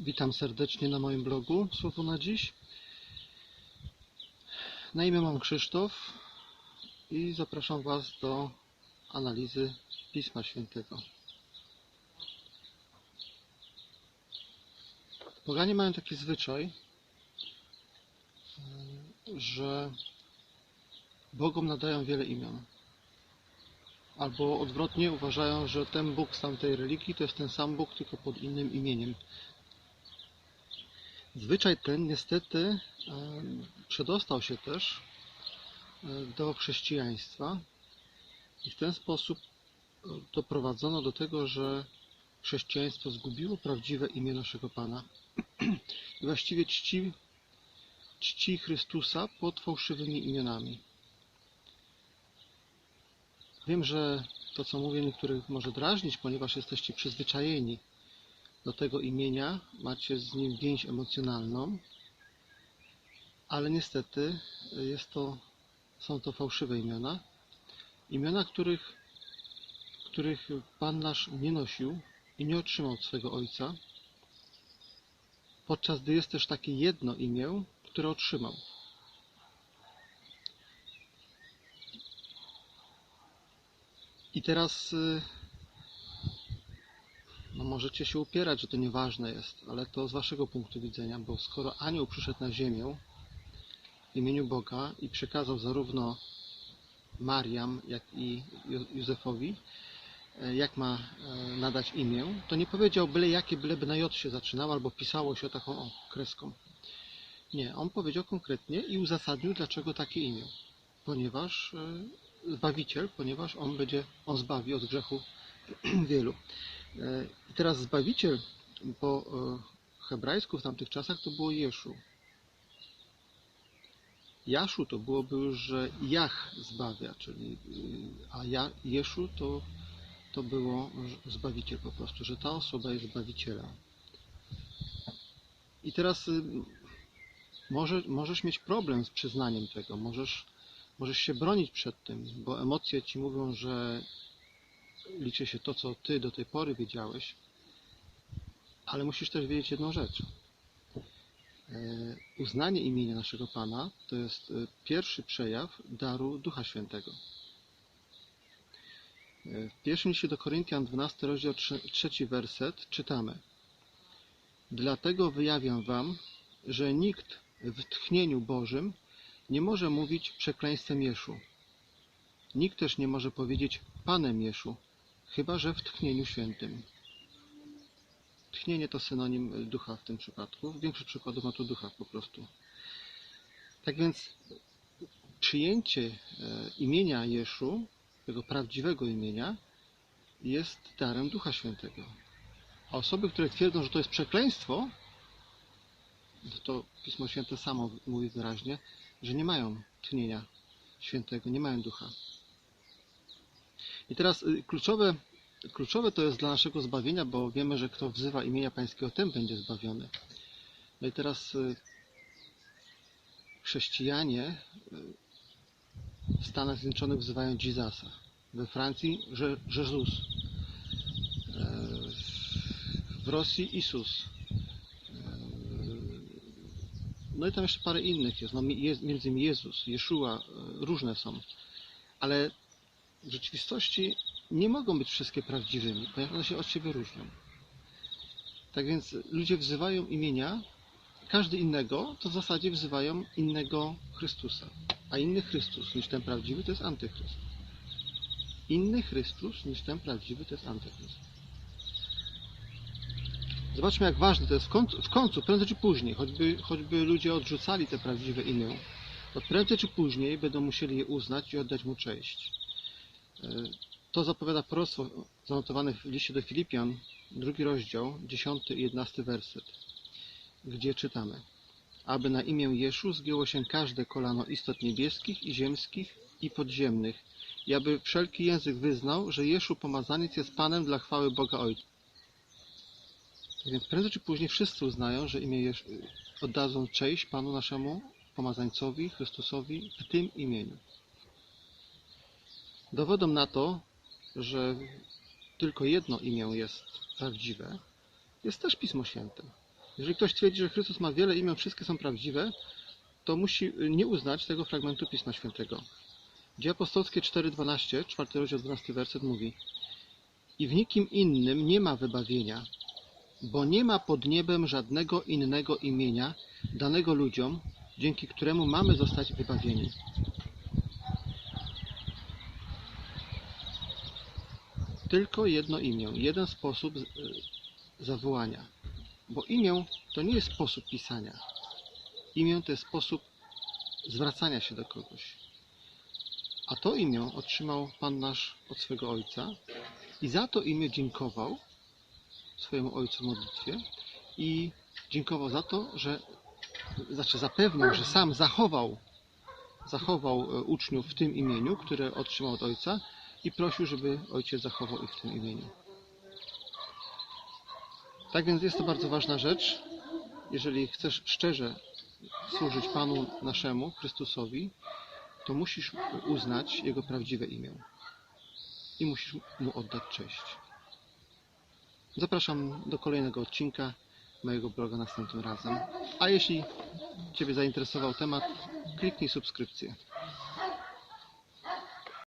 Witam serdecznie na moim blogu Słowo na dziś. Na imię mam Krzysztof i zapraszam Was do analizy Pisma Świętego. Poganie mają taki zwyczaj, że Bogom nadają wiele imion. Albo odwrotnie, uważają, że ten Bóg z tamtej religii to jest ten sam Bóg, tylko pod innym imieniem. Zwyczaj ten niestety przedostał się też do chrześcijaństwa i w ten sposób doprowadzono do tego, że chrześcijaństwo zgubiło prawdziwe imię naszego Pana i właściwie czci Chrystusa pod fałszywymi imionami. Wiem, że to, co mówię, niektórych może drażnić, ponieważ jesteście przyzwyczajeni do tego imienia, macie z nim więź emocjonalną, ale niestety są to fałszywe imiona. Imiona, których Pan nasz nie nosił i nie otrzymał od swego Ojca, podczas gdy jest też takie jedno imię, które otrzymał. I teraz możecie się upierać, że to nieważne jest, ale to z waszego punktu widzenia, bo skoro anioł przyszedł na ziemię w imieniu Boga i przekazał zarówno Mariam, jak i Józefowi, jak ma nadać imię, to nie powiedział byle jakie, byleby na J się zaczynało, albo pisało się taką kreską. Nie, on powiedział konkretnie i uzasadnił, dlaczego takie imię. Ponieważ Zbawiciel, ponieważ on zbawi od grzechu wielu. I teraz Zbawiciel po hebrajsku w tamtych czasach to było Jeszu. Jaszu to byłoby już, że Jach zbawia, czyli Jeszu to było Zbawiciel po prostu, że ta osoba jest Zbawicielem. I teraz możesz mieć problem z przyznaniem tego, możesz się bronić przed tym, bo emocje ci mówią, że liczy się to, co ty do tej pory wiedziałeś, ale musisz też wiedzieć jedną rzecz. Uznanie imienia naszego Pana to jest pierwszy przejaw daru Ducha Świętego. W pierwszym liście do Koryntian, 12 rozdział, 3 werset czytamy: Dlatego wyjawiam wam, że nikt w tchnieniu Bożym nie może mówić przekleństwem Jeszu. Nikt też nie może powiedzieć Panem Jeszu, chyba że w tchnieniu świętym. Tchnienie to synonim ducha w tym przypadku. W większości przykładów ma tu ducha po prostu. Tak więc przyjęcie imienia Jeszu, tego prawdziwego imienia, jest darem Ducha Świętego. A osoby, które twierdzą, że to jest przekleństwo, to Pismo Święte samo mówi wyraźnie, że nie mają tchnienia świętego, nie mają ducha. I teraz kluczowe to jest dla naszego zbawienia, bo wiemy, że kto wzywa imienia Pańskiego, ten będzie zbawiony. No i teraz chrześcijanie w Stanach Zjednoczonych wzywają Jezusa, we Francji Jezus, w Rosji Isus. No i tam jeszcze parę innych jest, między innymi Jezus, Jeszua, różne są. Ale w rzeczywistości nie mogą być wszystkie prawdziwymi, ponieważ one się od siebie różnią. Tak więc ludzie wzywają imienia, każdy innego, to w zasadzie wzywają innego Chrystusa. A inny Chrystus niż ten prawdziwy to jest antychryst. Inny Chrystus niż ten prawdziwy to jest antychryst. Zobaczmy, jak ważne to jest w końcu, prędzej czy później, choćby ludzie odrzucali te prawdziwe imię, to prędzej czy później będą musieli je uznać i oddać mu cześć. To zapowiada proroctwo zanotowane w liście do Filipian, 2 rozdział, 10 i 11 werset, gdzie czytamy: Aby na imię Jeszu zgięło się każde kolano istot niebieskich i ziemskich i podziemnych, i aby wszelki język wyznał, że Jeszu Pomazaniec jest Panem dla chwały Boga Ojca. Tak więc prędzej czy później wszyscy uznają, że oddadzą cześć Panu naszemu Pomazańcowi, Chrystusowi w tym imieniu. Dowodem na to, że tylko jedno imię jest prawdziwe, jest też Pismo Święte. Jeżeli ktoś twierdzi, że Chrystus ma wiele imion, wszystkie są prawdziwe, to musi nie uznać tego fragmentu Pisma Świętego. Dzieje apostolskie 4:12, 4 rozdział 12 werset mówi: i w nikim innym nie ma wybawienia, bo nie ma pod niebem żadnego innego imienia danego ludziom, dzięki któremu mamy zostać wybawieni. Tylko jedno imię, jeden sposób zawołania. Bo imię to nie jest sposób pisania. Imię to jest sposób zwracania się do kogoś. A to imię otrzymał Pan nasz od swego Ojca i za to imię dziękował swojemu Ojcu w modlitwie i dziękował za to, że zapewniał, że sam zachował uczniów w tym imieniu, które otrzymał od Ojca i prosił, żeby Ojciec zachował ich w tym imieniu. Tak więc jest to bardzo ważna rzecz. Jeżeli chcesz szczerze służyć Panu naszemu, Chrystusowi, to musisz uznać Jego prawdziwe imię i musisz Mu oddać cześć. Zapraszam do kolejnego odcinka mojego bloga następnym razem. A jeśli Ciebie zainteresował temat, kliknij subskrypcję.